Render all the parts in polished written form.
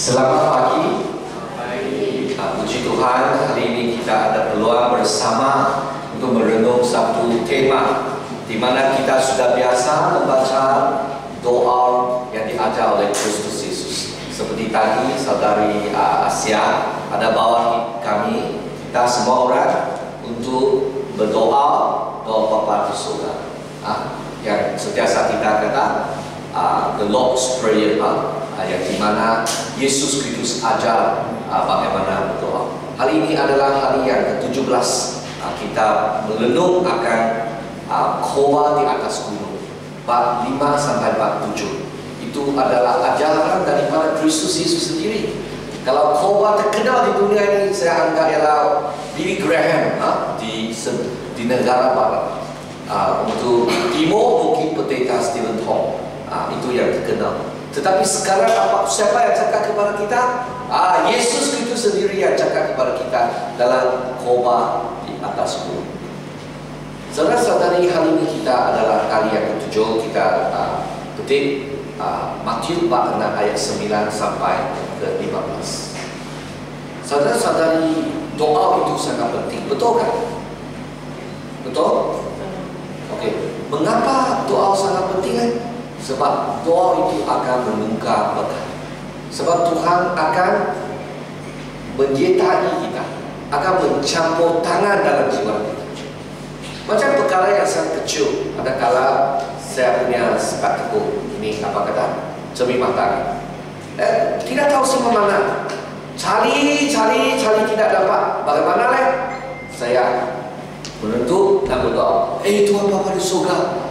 Selamat pagi. Puji Tuhan, hari ini kita ada peluang bersama untuk merenung satu tema di mana kita sudah biasa membaca doa yang diajar oleh Kristus Yesus. Seperti tadi saudari Asia ada bawa kami, kita semua orang untuk berdoa doa Bapa di surga. Yang setiasa kita kata the Lord's Prayer, yang dimana Yesus Kristus ajar bagaimana berdoa. Hari ini adalah hari yang ke-17 kita merenung akan khotbah di atas gunung bab 5 sampai bab 7. Itu adalah ajaran daripada Kristus Yesus sendiri. Kalau khotbah terkenal di dunia ini saya anggap ialah Billy Graham di negara barat. Untuk timur mungkin pendeta Stephen Tong, itu yang terkenal. Tetapi sekarang siapa yang cakap kepada kita? Yesus Kristus sendiri yang cakap kepada kita dalam khotbah di atas gunung. Saudara-saudari, hari ini kita adalah kali yang ke-7 kita petik Matius bab 6 ayat 9 sampai ke 15. Saudara-saudari, doa itu sangat penting, betul kan? Betul? Okey. Mengapa doa sangat penting kan? Sebab doa itu akan menunggang berkat. Sebab Tuhan akan menyertai kita, akan mencampur tangan dalam jiwa kita. Macam perkara yang sangat kecil. Ada kala saya punya sekat tekuk, ini apa kata? Cermin mata. Tidak tahu semua mana. Cari tidak dapat. Bagaimana leh? Saya menentu dan berdoa. Tuhan Bapa di surga.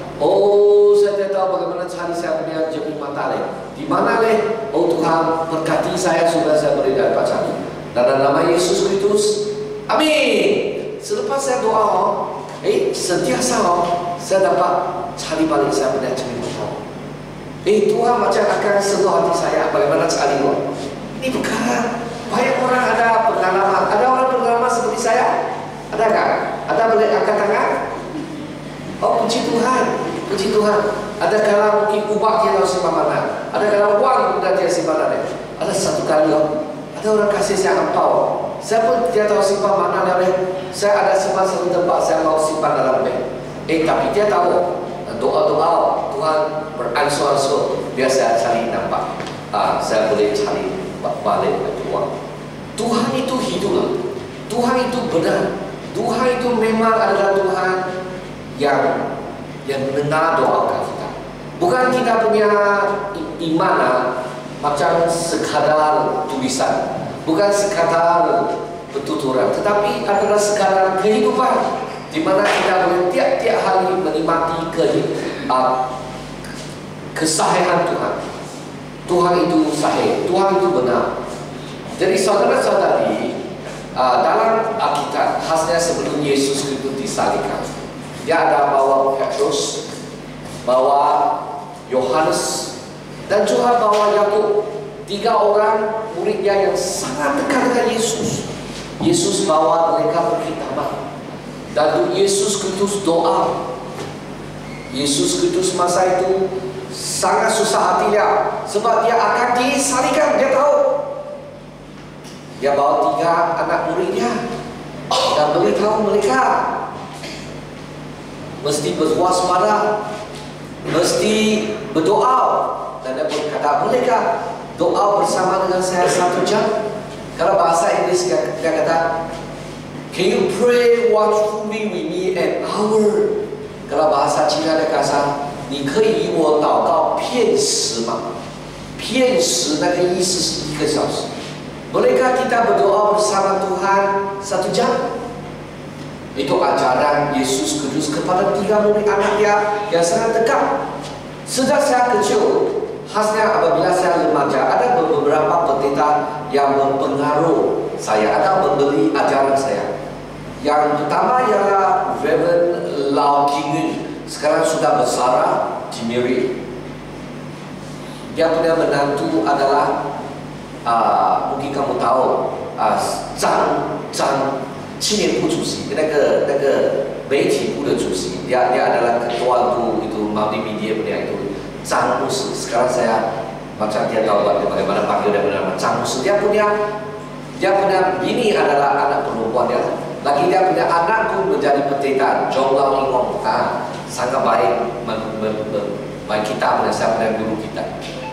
Saya tidak tahu bagaimana cari saya punya cermin mata leh. Di mana leh? Tuhan berkati saya supaya saya boleh dapat cari. Dalam nama Yesus Kristus. Amin. Selepas saya doa, sentiasa saya dapat cari balik saya punya cermin mata. Tuhan macam akan sentuh hati saya. Bagaimana cari doa? Ini perkara banyak orang ada pengalaman. Ada orang pengalaman seperti saya? Ada tak? Ada boleh angkat tangan? Puji Tuhan, puji Tuhan. Ada kala mungkin ubah dia tahu simpan mana. Ada kala uang sudah dia simpan mana. Ada satu kali ada orang kasih saya ampau. Saya pun dia tahu simpan mana dia. Saya ada simpan satu tempat saya mau simpan dalam bank. Tapi dia tahu doa-doa Tuhan beransur-ansur. Biar saya cari nampak. Saya boleh cari balik uang. Tuhan itu hiduplah. Tuhan itu benar. Tuhan itu memang adalah Tuhan yang mendengar doa kita. Bukan kita punya iman macam sekadar tulisan, bukan sekadar pertuturan, tetapi adalah sekadar kehidupan di mana kita boleh tiap-tiap hari menikmati kesahihan Tuhan. Tuhan itu sahih, Tuhan itu benar. Jadi saudara-saudari, dalam Alkitab, khasnya sebelum Yesus Kristus disalibkan, dia ada bawa Petrus, bawa Yohanes, dan juga bawa Yakub, 3 orang muridnya yang sangat dekat dengan Yesus. Yesus bawa mereka pergi taman, dan Yesus Kristus doa. Yesus Kristus masa itu sangat susah hatinya, sebab dia akan disalibkan. Dia tahu. Dia bawa 3 anak muridnya dan beritahu mereka mesti berwaspada, mesti berdoa. Dan dia berkata mereka doa bersama dengan saya 1 jam. Kalau bahasa Inggris dia kata, can you pray watchfully with me an hour? Kalau bahasa Cina dia kata, 你可以与我祷告片时吗？片时那个意思是1个小时。Bolehkah kita berdoa bersama Tuhan 1 jam? Itu ajaran Yesus Kristus kepada 3 murid anak dia yang sangat dekat. Sejak saya kecil, khasnya apabila saya remaja, ada beberapa pendeta yang mempengaruhi saya, ada membeli ajaran saya. Yang pertama ialah Reverend Lau Qingyun, sekarang sudah besar di Miri. Dia punya menantu adalah mungkin kamu tahu 张青年部主席，那个媒体部的主席， dia adalah ketua itu multimedia punya itu 张牧师。Sekarang saya Macam dia tahu bagaimana panggil dia benar macam musuh. Dia punya bini adalah anak perempuan dia. Lagi dia punya anak pun menjadi pendeta. John Lau Ingong, sangat baik baik kita siapa dan guru kita.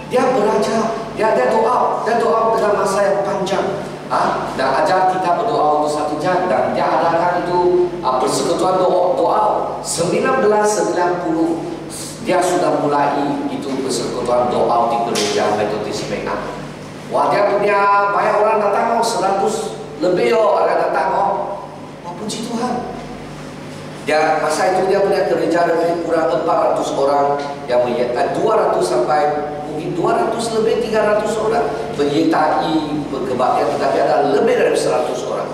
Dia belajar, dia doa dengan masa yang panjang. Dan ajar kita berdoa untuk 1 jam. Dan dia adakan itu persekutuan doa 1990. Dia sudah mulai itu persekutuan doa di gereja Metodis Mekah. Wah, dia punya banyak orang datang, 100 lebih ada datang. Puji Tuhan. Dia masa itu dia punya gereja lebih kurang 400 orang yang menyertai, 200 sampai mungkin 200 lebih 300 orang menyertai kebaktian, tetapi ada lebih dari 100 orang.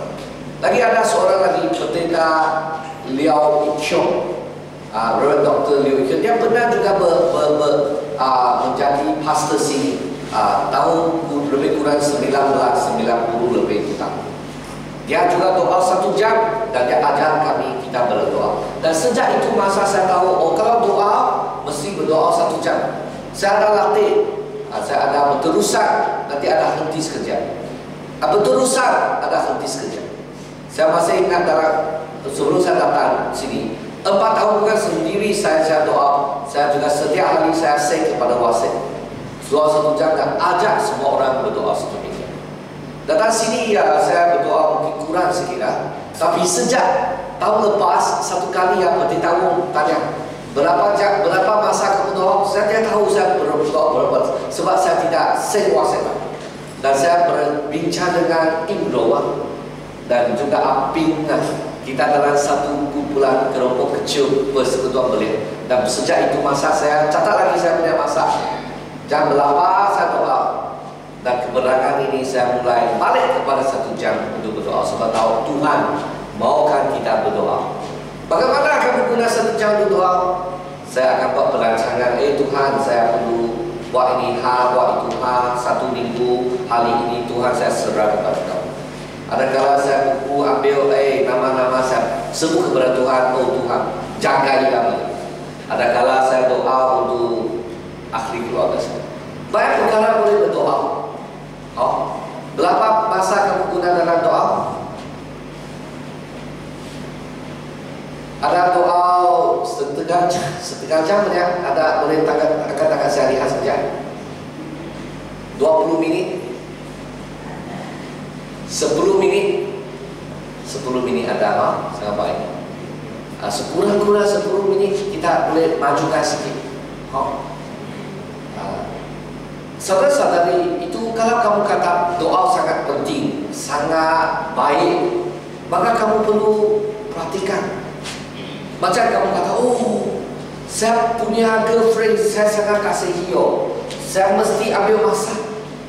Lagi ada seorang lagi pendeta Liao Iqiong, Reverend Dr. Liao Iqiong. Dia pernah juga menjadi pastor sini tahun lebih kurang 1990 lebih tahun. Dia juga doa 1 jam dan dia ajar kami kita berdoa. Dan sejak itu masa saya tahu, kalau doa mesti berdoa 1 jam. Saya ada latih, saya ada berterusan, nanti ada henti sekejap. Berterusan, ada henti sekejap. Saya masih ingat sebelum saya datang sini, 4 tahun bukan sendiri saya doa. Saya juga setiap hari saya say kepada wasit, doa 1 jam dan ajak semua orang berdoa 1 jam. Datang sini saya berdoa mungkin kurang sekira. Tapi sejak tahun lepas 1 kali pendeta tanya berapa masa kamu doa? Saya tidak tahu saya berdoa berapa. Sebab saya tidak sekuasa. Dan saya berbincang dengan Im Rowan dan juga Aping. Kita dalam satu kumpulan kelompok kecil persekutuan beliau. Dan sejak itu masa saya catat lagi saya punya masa. Jam 8 saya doa. Dan kebenaran ini saya mulai balik kepada 1 jam untuk berdoa. Sebab tahu Tuhan maukan kita berdoa. Bagaimana kamu guna 1 jam untuk doa? Saya akan buat perancangan. Tuhan, saya perlu buat ini buat itu 1 minggu. Hari ini Tuhan saya serah kepada kamu. Adakala saya buku ambil nama-nama saya sebut kepada Tuhan. Tuhan, jagai kami. Adakala saya doa untuk akhir keluarga saya. Banyak perkara boleh berdoa. Berapa masa kamu guna dalam doa? Ada doa setengah jam ya. Ada boleh tangan saya lihat saja. 20 minit, 10 minit, 10 minit ada sangat baik. Sekurang-kurang 10 minit kita boleh majukan sedikit. Saudara-saudari, itu kalau kamu kata doa sangat penting, sangat baik, maka kamu perlu perhatikan. Macam kamu kata, saya punya girlfriend, saya sangat kasihi, saya mesti ambil masa.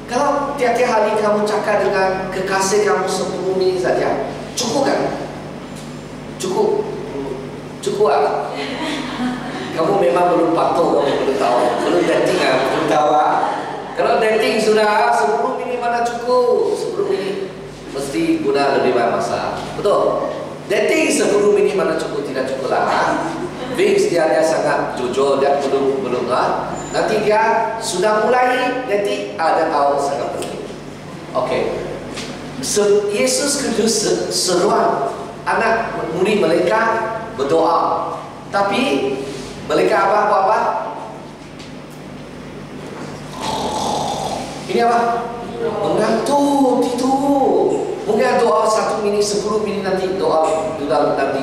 Kalau tiap-tiap hari kamu cakap dengan kekasih kamu 10 minit saja, cukup kan? Cukup lah. Kamu memang belum patuh, kamu belum tahu, belum dating, belum tahu. Kalau dating sudah 10 minit mana cukup? 10 minit mesti guna lebih banyak masa. Betul? Dating 10 minit mana cukup? Tidak cukup lah. Vince dia sangat jujur, dia belum nanti dia sudah mulai dating, ada tahu sangat penting. Okey. Yesus Kristus seruan anak murid mereka berdoa. Tapi mereka apa? Ini apa? Mengantuk, tidur. Mungkin doa 1 minit, 10 minit nanti doa sudah nanti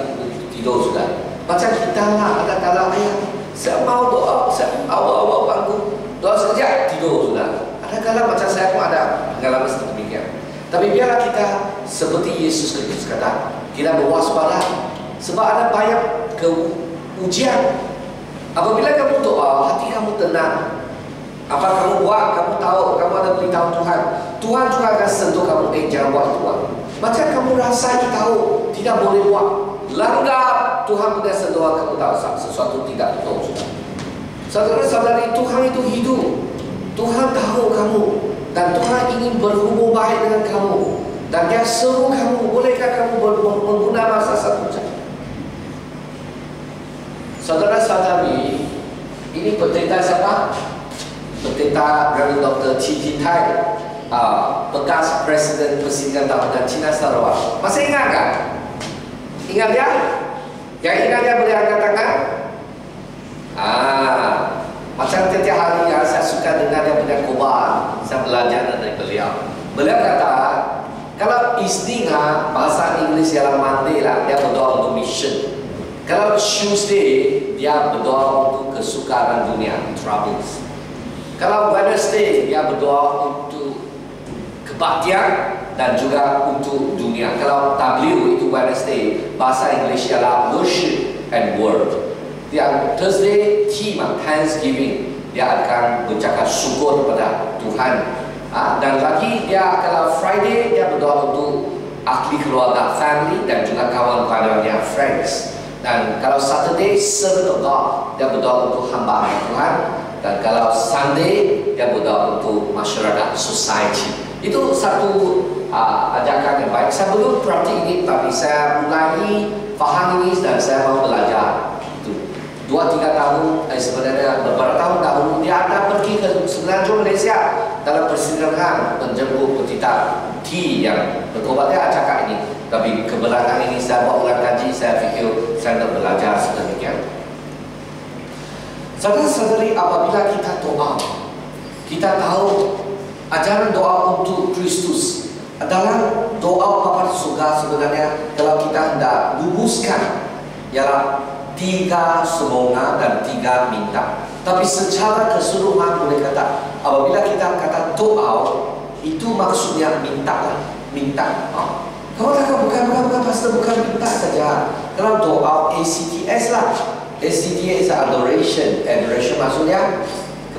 tidur sudah. Macam kita lah, ada kala saya mau doa, saya awal-awal bangun doa sekejap tidur sudah. Ada kala macam saya pun ada pengalaman seperti demikian. Tapi biarlah kita seperti Yesus Kristus kata, kita berwaspada sebab ada banyak ujian. Apabila kamu doa, hati kamu tenang. Apa kamu buat, kamu tahu, kamu ada beritahu Tuhan. Tuhan juga akan sentuh kamu, jangan buat Tuhan. Macam kamu rasa tahu, tidak boleh buat. Langgar, Tuhan punya sentuh kamu tahu sesuatu tidak betul. Saudara-saudari, Tuhan itu hidup. Tuhan tahu kamu. Dan Tuhan ingin berhubung baik dengan kamu. Dan Dia seru kamu, bolehkah kamu menggunakan masa 1 jam? Saudara-saudari, ini pendeta siapa? Pendeta Reverend Dr. T.T. Tai, bekas Presiden Persinggahan Tahunan Cina Sarawak. Masih ingat kan? Ingat ya? Yang ingat ya boleh angkat tangan? Macam tiap hari yang saya suka dengar dia punya khotbah, saya belajar dari beliau. Beliau kata, kalau isninga bahasa Inggeris ialah Monday lah, dia berdoa untuk mission. Kalau Tuesday, dia berdoa untuk kesukaran dunia, troubles. Kalau Wednesday, dia berdoa untuk kebaktian dan juga untuk dunia. Kalau W itu Wednesday, bahasa Inggeris ialah worship and word. Yang Thursday, T, Thanksgiving, dia akan bercakap syukur kepada Tuhan. Dan lagi dia kalau Friday dia berdoa untuk ahli keluarga, family dan juga kawan-kawannya, friends. Dan kalau Saturday, servant of God, dia berdoa untuk hamba Tuhan. Dan kalau Sunday dia berdoa untuk masyarakat, society. Itu satu ajakan yang baik. Saya belum praktik ini, tapi saya mulai faham ini dan saya mau belajar. 2-3 tahun, sebenarnya beberapa tahun dahulu dia ada pergi ke Semenanjung Malaysia dalam persinggahan menjemput pendeta T yang bertobatnya cakap ini. Tapi kebelakangan ini saya buat ulang kaji, saya fikir saya nak belajar sedemikian. Saudara-saudari, apabila kita doa, kita tahu ajaran doa untuk Kristus adalah doa Bapa di surga. Sebenarnya kalau kita hendak luruskan ialah 3 semoga dan 3 minta. Tapi secara keseluruhan boleh kata, apabila kita kata doa, itu maksudnya minta lah, minta. Kalau kata bukan pastor, bukan minta saja. Kalau doa ACTS lah, ACTS adoration, adoration maksudnya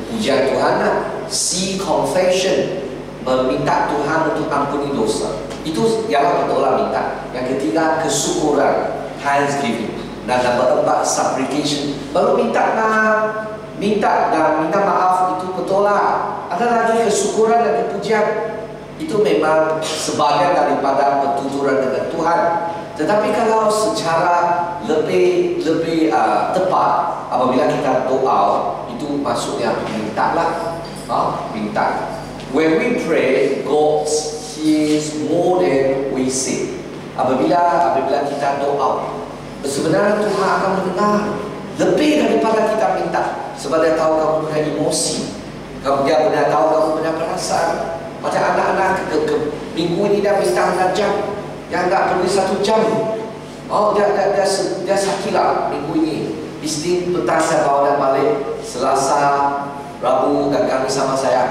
kepujian Tuhan lah. C confession, meminta Tuhan untuk ampuni dosa. Itu ialah betul lah minta. Yang ketiga kesyukuran, thanksgiving. Dan nombor 4 supplication, baru minta dan minta maaf, itu betul lah. Ada lagi kesyukuran dan kepujian, itu memang sebagian daripada pertuturan dengan Tuhan. Tetapi kalau secara lebih tepat, apabila kita doa, itu maksudnya minta lah, minta. When we pray, God sees more than we see. Apabila kita doa, sebenarnya Tuhan akan mendengar lebih daripada kita minta. Sebab dia tahu kamu punya emosi, dia tahu kamu punya perasaan. Macam anak-anak minggu ini dia minta 4 jam, yang tak pergi 1 jam. Dia sakit lah minggu ini. Isteri petang saya bawa dia balik, Selasa, Rabu dan Khamis sama saya.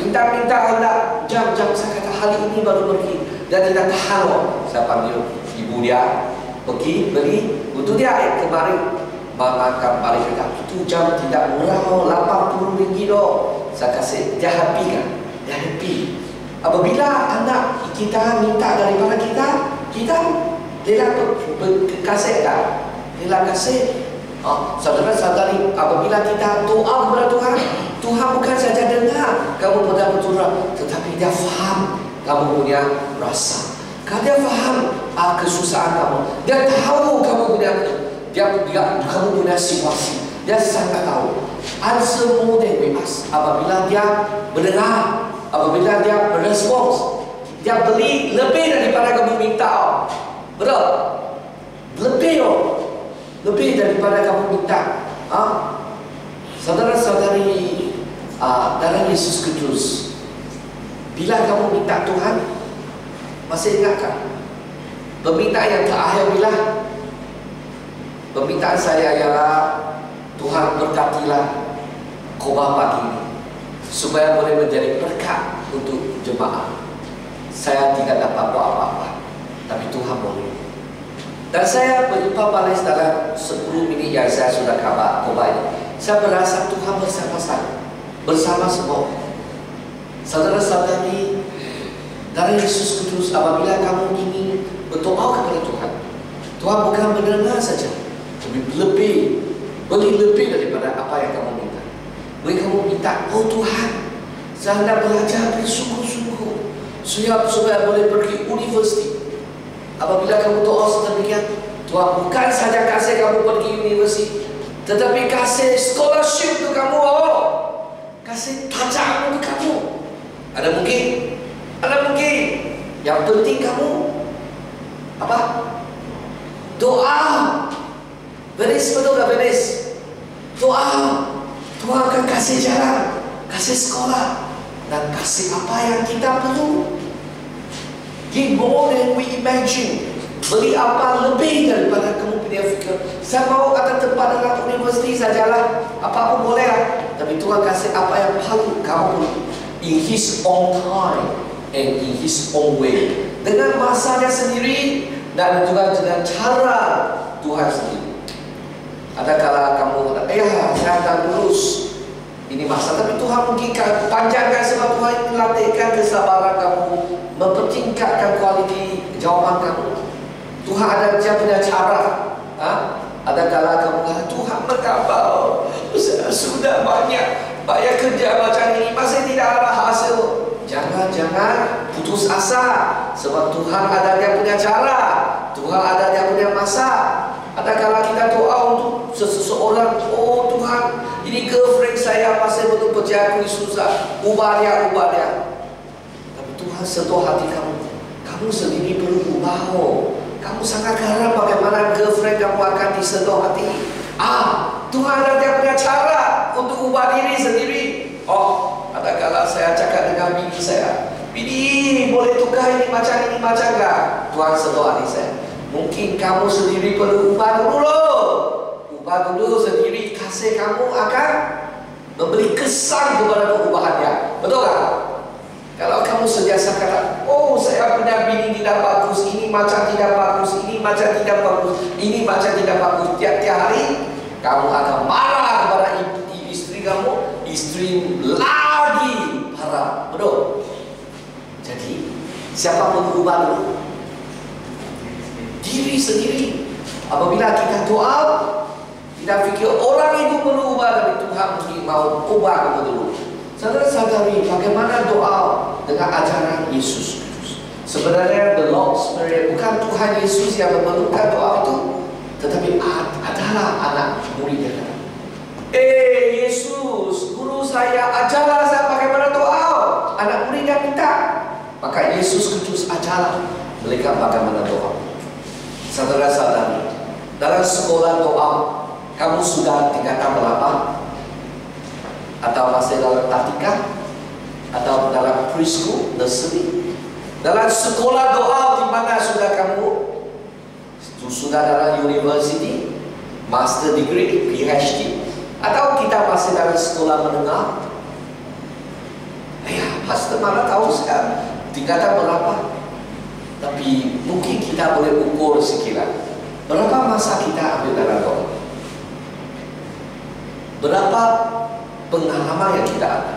Minta hendak jam. Saya kata hari ini baru pergi. Dia tidak tahan loh. Saya panggil ibu dia, pergi beli untuk dia kemarin makan balik kata itu jam tidak murah loh, 80 ringgit loh. Saya kasih, dia happy kan? Dia happy. Apabila anak kita minta daripada kita rela kasih kan? Rela kasih. Saudara-saudari, apabila kita doa kepada Tuhan, Tuhan bukan saja dengar kamu pada berdoa, tetapi dia faham kamu punya rasa. Dia faham kesusahan kamu. Dia tahu kamu punya kamu punya situasi. Dia sangat tahu. Answer more than we ask. Apabila dia mendengar, apabila dia berespons, dia beli lebih daripada kamu minta. Betul? Lebih daripada kamu minta. Saudara-saudari, dalam Yesus Kristus, bila kamu minta Tuhan, masih ingatkah? Permintaan yang terakhir bila? Permintaan saya ialah Tuhan berkatilah khotbah pagi ini supaya boleh menjadi berkat untuk jemaah. Saya tidak dapat buat apa-apa, tapi Tuhan boleh. Dan saya berjumpa balik dalam 10 minit yang saya sudah khotbah ini. Saya berasa Tuhan bersama saya, bersama semua. Saudara-saudari, dari Yesus Kristus, apabila kamu ingin berdoa kepada Tuhan, Tuhan bukan mendengar saja, tapi beri lebih daripada apa yang kamu minta. Beri kamu minta, oh Tuhan, saya hendak belajar bersungguh-sungguh supaya boleh pergi universiti. Apabila kamu doa sedemikian, Tuhan bukan saja kasih kamu pergi universiti, tetapi kasih scholarship untuk kamu. kasih tajam untuk kamu. Ada mungkin. Ada mungkin. Yang penting kamu apa? Doa. Beres, betul tak beres? Doa. Tuhan akan kasih jalan, kasih sekolah, dan kasih apa yang kita perlu. Give more than we imagine. Beri apa lebih daripada kamu punya fikir. Saya mau kata tempat dalam universiti sajalah, apa pun boleh lah. Tapi Tuhan kasih apa yang perlu kamu perlu. In His own time and in His own way. Dengan masanya sendiri dan juga dengan cara Tuhan sendiri. Ada kala kamu kata, saya tak lulus ini masa, tapi Tuhan mungkin panjangkan sebab Tuhan latihkan kesabaran kamu, mempertingkatkan kualiti jawaban kamu. Tuhan ada dia punya cara. Ada kala kamu kata, Tuhan mengapa sudah banyak kerja macam ini masih tidak ada hasil. Jangan putus asa, sebab Tuhan ada dia punya cara, Tuhan ada dia punya masa. Ada kala kita doa untuk seseorang, oh Tuhan, ini girlfriend saya masih betul berjaya susah, ubah dia. Tapi Tuhan sentuh hati kamu, kamu sendiri perlu ubah. Kamu sangat garang bagaimana girlfriend kamu akan disentuh hati. Tuhan ada dia punya cara untuk ubah diri sendiri. Ada kala saya cakap dengan bini saya, bini boleh tukar ini macam enggak? Tuhan sentuh hati saya. Mungkin kamu sendiri perlu ubah dulu sendiri, kasih kamu akan memberi kesan kepada perubahannya. Betul tak? Kalau kamu sentiasa kata, oh saya punya bini tidak bagus, ini macam tidak bagus, ini macam tidak bagus, ini macam tidak bagus, tiap-tiap hari kamu akan marah kepada istri kamu, istri lagi marah. Betul? Jadi siapa pun berubah dulu? Diri sendiri. Apabila kita doa, kita fikir orang itu perlu ubah, tapi Tuhan mesti mau ubah kamu dulu. Sadari bagaimana doa dengan ajaran Yesus. Sebenarnya the Lord's Prayer bukan Tuhan Yesus yang memerlukan doa itu, tetapi adalah anak muridnya. Yesus, guru saya, ajarlah saya bagaimana doa. Anak muridnya minta, maka Yesus Kristus ajarlah mereka bagaimana doa. Saudara-saudari, dalam sekolah doa, kamu sudah tingkatan berapa? Atau masih dalam tatika? Atau dalam preschool, nursery? Dalam sekolah doa di mana sudah kamu? Sudah dalam university, master degree, PhD? Atau kita masih dalam sekolah menengah? Pastor mana tahu sekarang tingkatan berapa? Tapi mungkin kita boleh ukur sekiranya berapa masa kita ambil dalam doa, berapa pengalaman yang kita ada,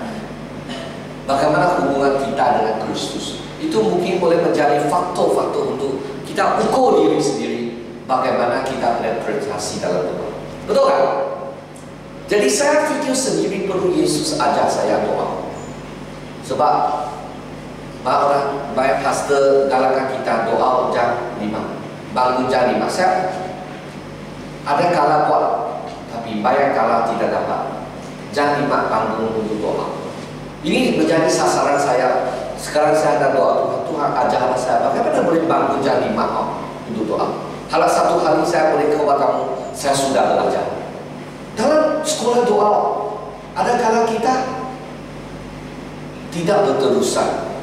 bagaimana hubungan kita dengan Kristus. Itu mungkin boleh menjadi faktor-faktor untuk kita ukur diri sendiri bagaimana kita berprestasi dalam doa. Betul kan? Jadi saya fikir sendiri perlu Yesus ajar saya doa. Sebab banyak pastor galakkan kita doa jam 5, bangun jam 5. Saya ada kala kuat, tapi banyak kala tidak dapat. Jam 5 bangun untuk doa. Ini menjadi sasaran saya. Sekarang saya ada doa, Tuhan ajarlah saya bagaimana boleh bangun jam 5 untuk doa. Kalau satu hari saya boleh kepada kamu, saya sudah belajar. Dalam sekolah doa, ada kala kita tidak berterusan.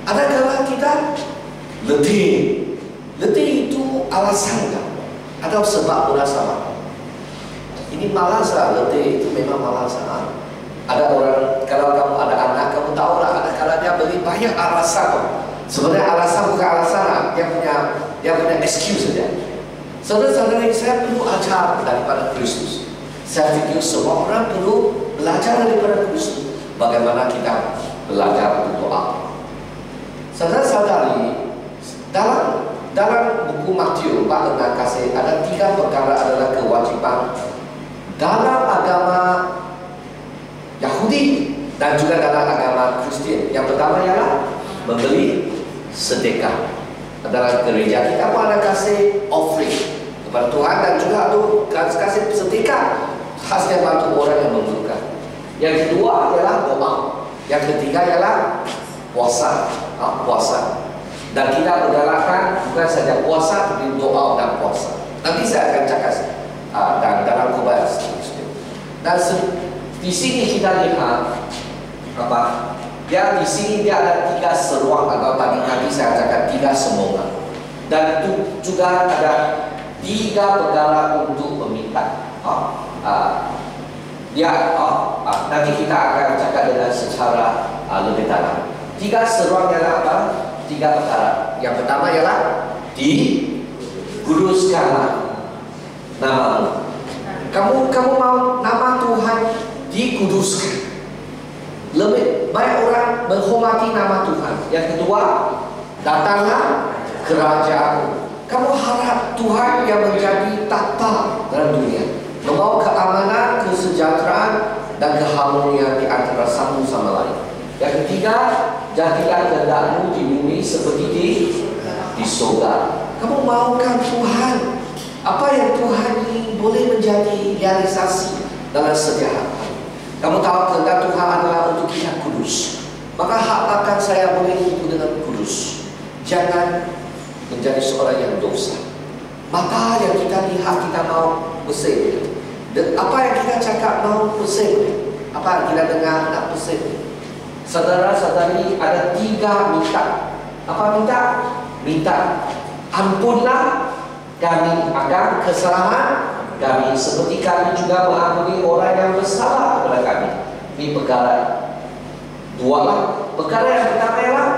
Ada kala kita letih. Letih itu alasan kan? Atau sebab munasabah. Ini malas lah, letih itu memang malas lah. Ada orang, kalau kamu ada anak, kamu tahu lah, ada kala dia beri banyak alasan. Sebenarnya alasan bukan alasan lah, dia punya excuse saja. Saudara-saudara, saya perlu ajar daripada Kristus. Saya fikir semua orang perlu belajar daripada Kristus. Bagaimana kita belajar berdoa. Saudara-saudari, dalam buku Matius bab 6 kasih ada 3 perkara adalah kewajiban dalam agama Yahudi dan juga dalam agama Kristen. Yang pertama ialah membeli sedekah. Dalam gereja kita pun ada kasih offering kepada Tuhan dan juga tu kasih sedekah khasnya bantu orang yang memerlukan. Yang kedua ialah doa. Yang ketiga ialah puasa. Puasa. Dan kita menggalakkan bukan saja puasa, tapi doa dan puasa. Nanti saya akan cakap dan dalam khotbah seterusnya. Dan di sini kita lihat apa? Ya, di sini dia ada 3 seruan atau tadi saya cakap 3 semoga. Dan itu juga ada 3 perkara untuk meminta. Nanti kita akan cakap dengan secara lebih dalam. 3 seruan ialah apa? 3 perkara. Yang pertama ialah dikuduskanlah namamu. Kamu mau nama Tuhan dikuduskan. Lebih banyak orang menghormati nama Tuhan. Yang kedua, datanglah kerajaan. Kamu harap Tuhan yang menjadi tata dalam dunia, membawa keamanan, kesejahteraan dan keharmonian di antara satu sama lain. Yang ketiga, jadikan kehendakmu di bumi seperti di surga. Kamu maukan Tuhan, apa yang Tuhan ini boleh menjadi realisasi dalam setiap hari. Kamu tahu kehendak Tuhan adalah untuk kita kudus. Maka harapkan saya boleh hidup dengan kudus. Jangan menjadi seorang yang dosa. Mata yang kita lihat kita mau bersih. Dan apa yang kita cakap mau bersih. Apa yang kita dengar nak bersih. Saudara-saudari, ada 3 minta. Apa minta? Minta ampunlah kami akan kesalahan kami, seperti kami juga mengampuni orang yang bersalah kepada kami. Ini perkara 2 lah. Perkara yang pertama ialah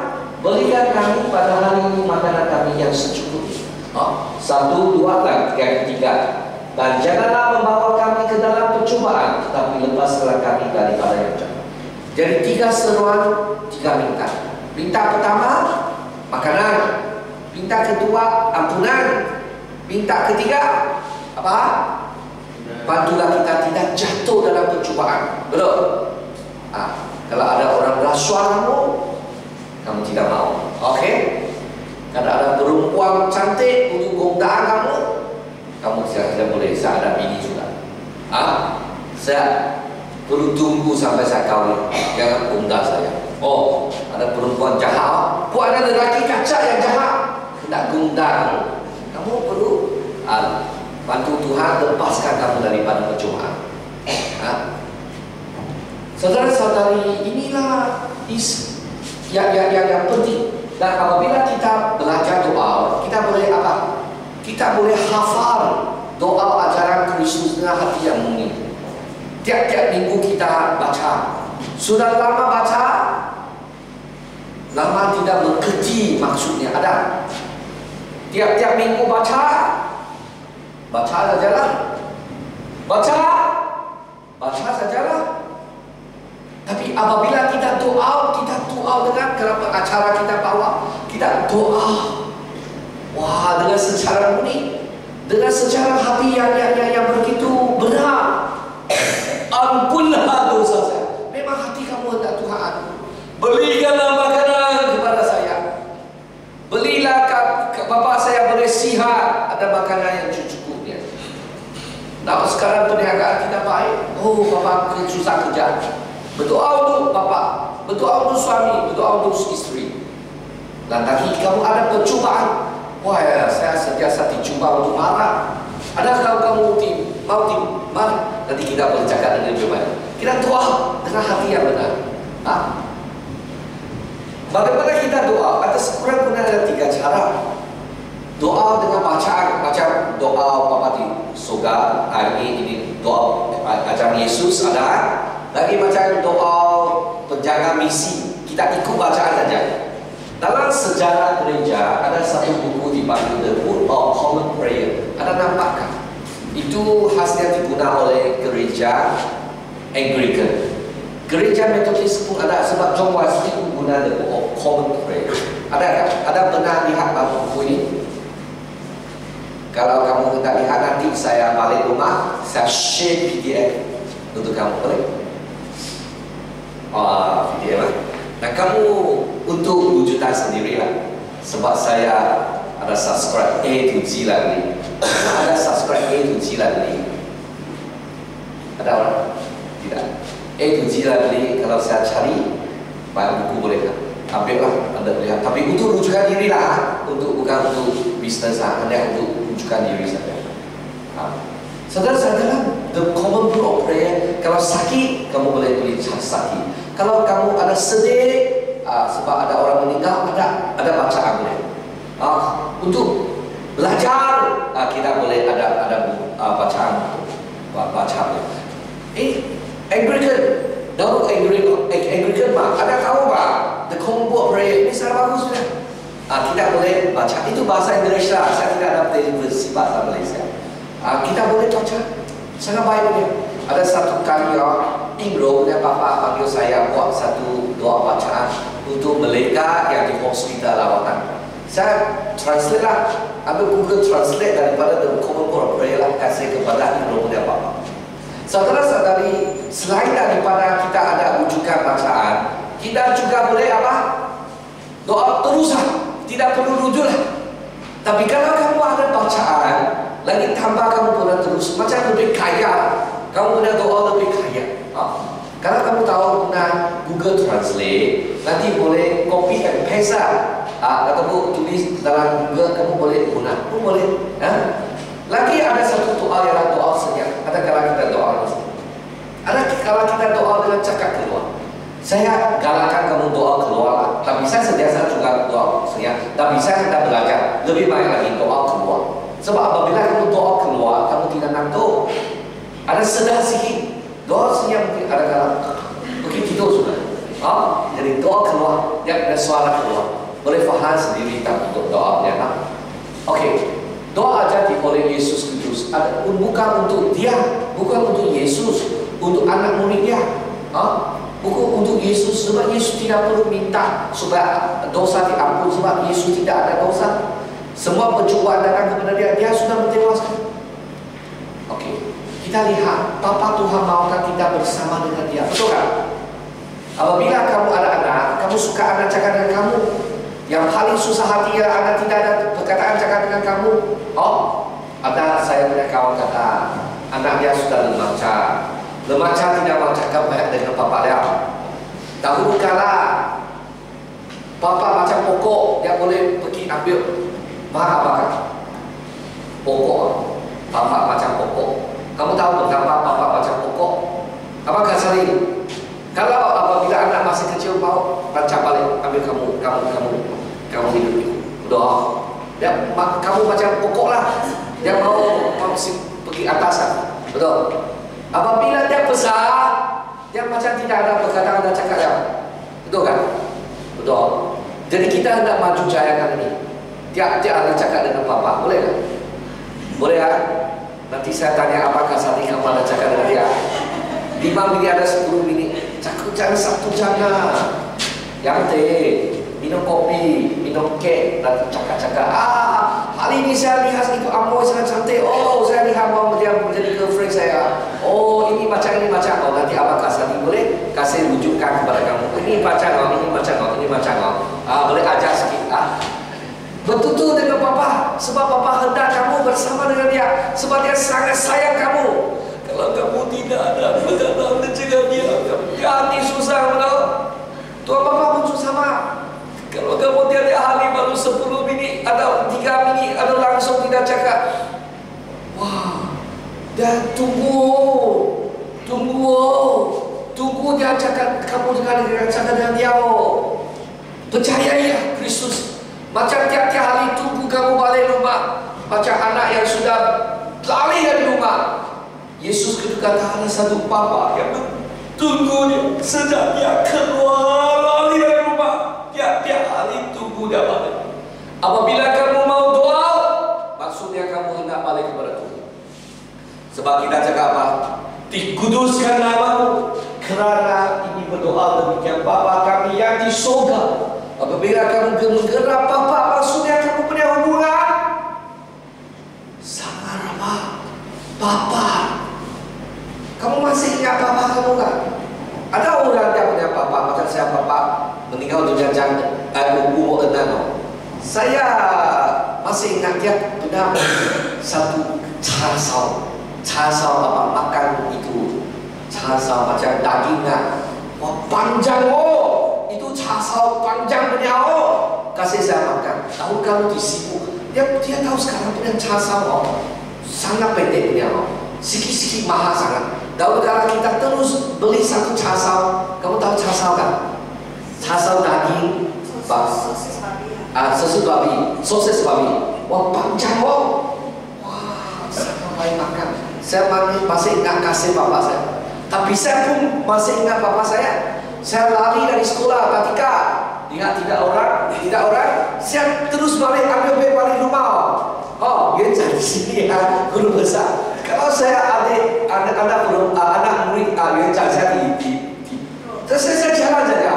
berikan kami pada hari ini makanan kami yang secukupnya. 1, 2 dan yang ketiga. Dan janganlah membawa kami ke dalam percobaan, tetapi lepaskanlah kami daripada yang jahat. Jadi 3 seruan, 3 minta. Minta pertama, makanan. Minta kedua, ampunan. Minta ketiga, apa? Bantulah kita tidak jatuh dalam percobaan. Betul? Kalau ada orang rasuah kamu tidak mau. Okey? Kalau ada perempuan cantik untuk gondaan kamu tidak boleh. Saya ada bini juga. Saya perlu tunggu sampai saya kahwin. Jangan undang saya. Oh, ada perempuan jahat. Ada lelaki kaca yang jahat. Tidak gundang. Kamu perlu bantu Tuhan lepaskan kamu daripada percobaan. Saudara-saudari, inilah yang penting. Dan apabila kita belajar doa, kita boleh apa? Kita boleh hafal doa ajaran Kristus dengan hati yang murni. Tiap-tiap minggu kita baca. Sudah lama baca, lama tidak mengerti maksudnya. Ada. Tiap-tiap minggu baca sajalah. Baca sajalah. Tapi apabila kita doa dengan kenapa acara kita bawa, kita doa. Wah, dengan secara murni, dengan secara hati yang begitu benar. Ampunlah dosa saya. Memang hati kamu hendak Tuhan. Belikanlah makanan kepada saya. Belilah Bapak saya boleh sihat, ada makanan yang cukupnya. Nah, sekarang perniagaan kita baik. Oh, Bapak susah kerja. Berdoa untuk Bapak, berdoa untuk suami, berdoa untuk isteri. Dan tadi kamu ada percubaan. Wah, ya, saya sentiasa dicuba untuk marah. Adakah kamu mau mari nanti kita boleh cakap dengan jemaat. Kita doa dengan hati yang benar. Bagaimana kita doa? Ada sekurang-kurangnya ada 3 cara. Doa dengan bacaan, macam doa Bapa di surga. Ini doa ajaran Yesus ada. Lagi macam doa penjaga misi. Kita ikut bacaan saja. Dalam sejarah gereja ada satu buku dipanggil The Book of Common Prayer. Ada nampakkan? Itu khasnya digunakan oleh gereja Anglican. Gereja Metodis pun ada, sebab John Wesley pun guna The Book of Common Prayer. Ada pernah lihat buku ini? Kalau kamu hendak lihat nanti saya balik rumah, saya share PDF untuk kamu, boleh? PDF lah. Dan kamu untuk wujudan sendirilah. Sebab saya ada subscribe A to G lagi. Ada subscribe A to G lagi. Ada orang? Tidak. Uji lah beli. Kalau saya cari banyak buku boleh kan? Ambil lah, anda lihat. Tapi untuk rujukan diri lah, bukan untuk bisnes lah, hanya untuk rujukan diri saja. Saudara-saudara, the common rule of prayer. Kalau sakit, kamu boleh beli sakit. Kalau kamu ada sedih, sebab ada orang meninggal, ada bacaan boleh. Untuk belajar, kita boleh ada bacaan. Anglican, dalam Anglican mah, ada tahu pak? The common rule of prayer ini sangat bagus sudah. Kita boleh baca. Itu bahasa Indonesia. Saya tidak dapat versi bahasa Malaysia. Kita boleh baca. Sangat baik dia. Ada satu kali Ingro dan Papa panggil saya buat satu doa bacaan untuk mereka yang di hospital lawatan. Saya translate lah, ambil Google Translate daripada the common rule of prayer lah, kasih kepada Ingro dan Papa. Saudara-saudari, selain daripada kita ada rujukan bacaan, kita juga boleh apa? Doa terusan, tidak perlu rujuk lah. Tapi kalau kamu ada bacaan, lagi tambah kamu boleh terus, macam lebih kaya. Kamu punya doa lebih kaya. Kalau kamu tahu guna Google Translate, nanti boleh copy and paste lah. Ataupun tulis dalam Google, kamu boleh guna. Kamu boleh. Lagi ada satu doa ialah doa senyap. Ada kalau kita doa ada kalau kita doa dengan cakap keluar. Saya galakkan kamu doa keluar lah. Tapi saya sentiasa juga doa senyap. Tapi saya hendak belajar lebih banyak lagi doa keluar. Sebab apabila kamu doa keluar, kamu tidak ngantuk. Ada sedar sikit. Doa senyap mungkin ada kalau mungkin tidur sudah. Jadi doa keluar, yang ada suara keluar. Boleh faham sendiri tak untuk doanya. Okey. Doa jadi oleh Yesus Kristus bukan untuk dia, bukan untuk Yesus, untuk anak murid dia. Bukan untuk Yesus, sebab Yesus tidak perlu minta supaya dosa diampun, sebab Yesus tidak ada dosa. Semua pencobaan datang kepada dia, dia sudah mentewaskan. Okey, kita lihat Bapa Tuhan mahukan kita bersama dengan dia, betul kan? Apabila kamu ada anak, kamu suka anak cakap dengan kamu. Yang paling susah hati ya, anak tidak ada perkataan cakap dengan kamu. Ada saya punya kawan kata, anak dia sudah remaja tidak mau cakap banyak dengan papa dia. Dahulu kala papa macam pokok yang boleh pergi ambil apakah? Pokok. Papa macam pokok. Kamu tahu betapa papa macam pokok? Apakah sering? Kalau apabila anak masih kecil mau baca balik, ambil kamu hidup doa. Dia kamu macam pokok lah. Dia mau pergi atasan, betul? Apabila dia besar, dia macam tidak ada perkataan dan cakap dia, betul kan? Betul. Jadi kita hendak maju jayakan ini. Dia ada cakap dengan papa, boleh kan? Boleh kan? Nanti saya tanya apakah saat ini kamu ada cakap dengan dia? 5 minit ada 10 minit. Cakap jangan satu jangan. Yang minum kopi, minum kek, dan cakap-cakap. Hari ini saya lihat itu Amoy sangat cantik. Saya lihat mau dia menjadi girlfriend saya. Ini macam. Nanti apakah saat ini boleh kasih rujukan kepada kamu. Ini macam. Boleh ajar sikit. Betul-betul dengan papa. Sebab papa hendak kamu bersama dengan dia. Sebab dia sangat sayang kamu. Kalau kamu tidak ada perkataan dengan dia, hati susah, betul? Tuan papa pun susah mak. Kalau kamu tiada hari baru 10 minit atau 3 minit atau langsung tidak cakap. Wah, dan tunggu dia cakap kamu dengan cakap dengan dia. Percaya ya Kristus. Macam tiap-tiap hari tunggu kamu balik rumah, macam anak yang sudah lari dari rumah. Yesus ketika ada satu papa yang tunggu dia sejak dia keluar lari dari rumah. Tiap-tiap hari tunggu dia balik. Apabila kamu mau doa, maksudnya kamu hendak balik kepada Tuhan. Sebab kita cakap apa? Dikuduskan namamu, kerana ini berdoa demikian Bapa kami yang di surga. Apabila kamu menggerak Bapa, maksudnya kamu punya hubungan sama Bapa. Kamu masih ingat Bapa kamu kan? Ada orang yang punya Bapa, macam saya Bapa meninggal dunia umur 6. Saya masih ingat dia punya satu cara sao Bapa makan itu Casau macam daging lah. Wah, panjang oh. Itu casau panjang punya oh. Kasih saya makan. Tahu kamu disibuk. Dia tahu sekarang punya casau oh. Sangat pendek punya oh. Sikit-sikit mahal sangat. Dahulu kalau kita terus beli satu casau, kamu tahu casau kan? Casau daging, sosis babi. Wah, panjang oh. Wah, sangat baik makan. Saya masih ingat kasih bapak saya. Tapi saya pun masih ingat bapak saya. Saya lari dari sekolah ketika lihat tidak orang, saya terus balik ambil balik rumah. Oh, dia di sini ya, guru besar. Kalau saya anak murid dia saya terus saya jalan saja.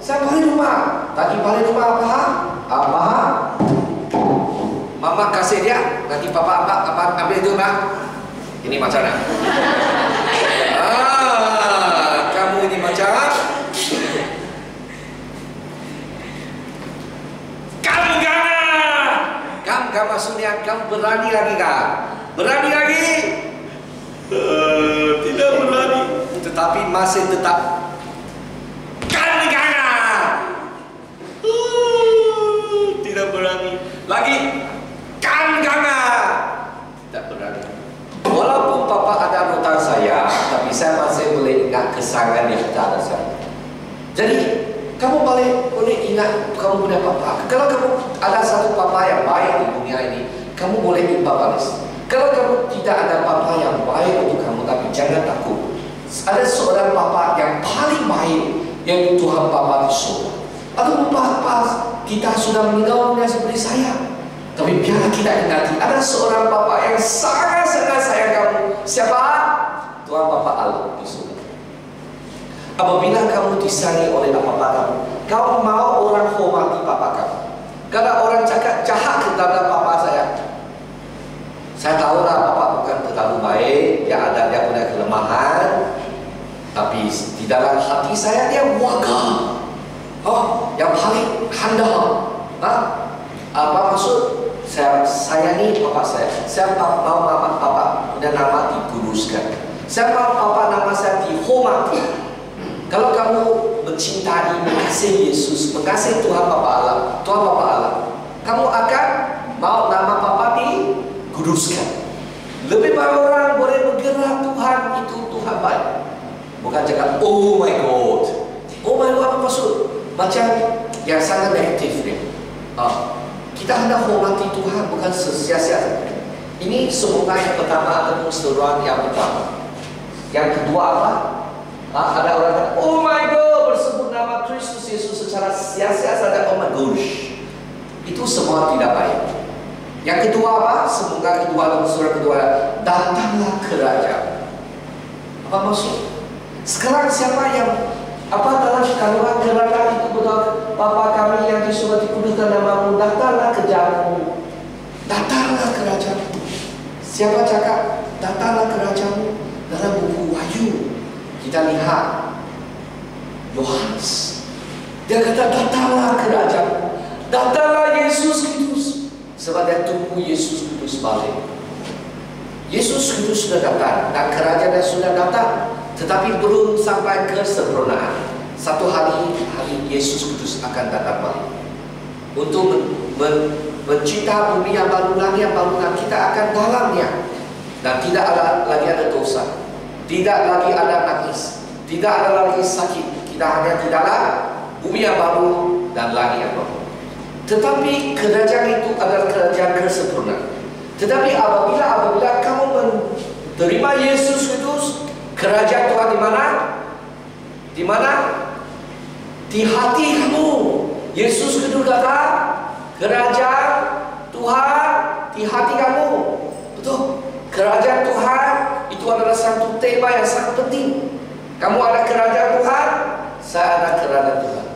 Saya balik rumah. Tadi balik rumah apa? Mama kasih dia, nanti papa apa ambil itu bang. Ini macam mana? Kamu ini macam kamu maksudnya kamu berani lagi kah? Berani lagi? Tidak berani. Tetapi masih tetap tidak berani. Lagi tidak berani. Walaupun papa ada rotan saya, tapi saya masih boleh ingat kesangan yang ada saya. Jadi kamu boleh ingat kamu punya papa. Kalau kamu ada satu papa yang baik di dunia ini, kamu boleh minta balas. Kalau kamu tidak ada papa yang baik untuk kamu, tapi jangan takut. Ada seorang papa yang paling baik, yaitu Tuhan Bapa di surga. Atau papa kita sudah meninggal dunia seperti saya, tapi biarlah kita ingati ada seorang papa yang sangat-sangat sayang kamu. Siapa? Tuhan Bapa Allah di surga. Apabila kamu disayangi oleh papa kamu mau orang hormati papa kamu. Kalau orang cakap jahat kepada papa saya tahu lah papa bukan terlalu baik, dia punya kelemahan, tapi di dalam hati saya dia waga. Oh, yang paling handal. Apa maksud? Saya sayangi papa saya. Saya mau papa punya nama dikuduskan. Saya mau papa nama saya dihormati. Kalau kamu mencintai, mengasihi Yesus, mengasihi Tuhan Bapa Allah, kamu akan mau nama Bapa dikuduskan. Lebih banyak orang boleh bergerak Tuhan itu Tuhan baik. Bukan cakap oh my God apa maksud? Macam yang sangat negatif ni. Kita hendak hormati Tuhan bukan sia-sia. Ini semoga yang pertama atau seruan yang pertama. Yang kedua apa? Ada orang kata, oh my God, bersebut nama Kristus Yesus secara sia-sia saja, oh my gosh. Itu semua tidak baik. Yang kedua apa? Semoga surah kedua, datanglah kerajaan. Apa maksud? Sekarang siapa yang dalam kandungan kerajaan itu betul? Bapa kami yang di surga dikuduskan namamu, datanglah kerajaanmu. Datanglah kerajaanmu. Siapa cakap datanglah kerajaanmu? Dalam buku Wahyu kita lihat Yohanes, dia kata datanglah kerajaan, datanglah Yesus Kristus. Sebab dia tunggu Yesus Kristus balik. Yesus Kristus sudah datang dan kerajaan sudah datang, tetapi belum sampai ke kesempurnaan. Satu hari Yesus Kristus akan datang balik untuk mencipta bumi yang baru, langit yang baru, dan kita akan dalamnya. Dan tidak lagi ada dosa, tidak lagi ada nangis, tidak ada lagi sakit. Kita hanya di dalam bumi yang baru dan langit yang baru. Tetapi kerajaan itu adalah kerajaan kesempurnaan. Tetapi apabila kamu menerima Yesus Kristus, kerajaan Tuhan di mana? Di mana? Di hati kamu. Yesus Kristus kata, kerajaan Tuhan di hati kamu. Betul? Kerajaan Tuhan itu adalah satu tema yang sangat penting. Kamu ada kerajaan Tuhan, saya ada kerajaan Tuhan.